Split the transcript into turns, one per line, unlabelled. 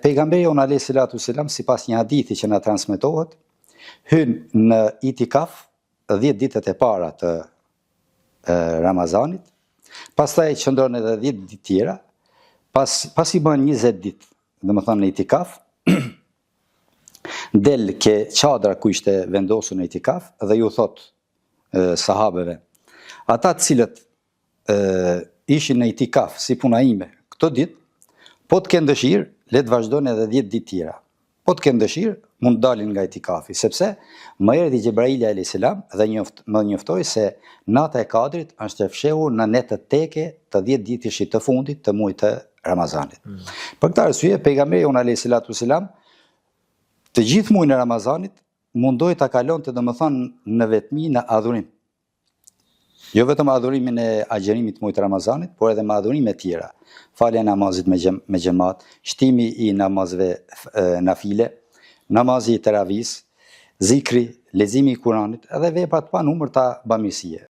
Pejgamberi on alayhi salatu selam sipas një hadithi që na transmetohet, hyn në itikaf 10 ditët e para të Ramazanit, pastaj qëndron edhe 10 ditë tjera, pasi bën 20 ditë, domethënë në itikaf, del ke çadra ku ishte vendosur në itikaf dhe ju thot sahabeve, ata të cilët ishin në itikaf si puna ime këto ditë, po të kenë dëshirë, le të vazhdojnë edhe 10 ditë tjera. Po të kenë dëshirë, mund të dalin nga itikafi, sepse më erdhi Gjebraili alayhis salam dhe më njoftoi se nata e Kadrit është e fshehur në netët teke të 10 ditësh të fundit të muajit të Ramazanit. Për këtë arsye, pejgamberi on alayhis salatu selam të gjithë muajin e Ramazanit mundoi ta kalonte domethënë në vetmi në adhurim. Jo vetëm adhurimin e agjerimit të muajit të Ramazanit, por edhe me adhurime tjera. Falja e namazit me xhamat, shtimi i namazve nafile, namazi i teravis, zikri, leximi i Kuranit, edhe vepra të panumërta bamirësie.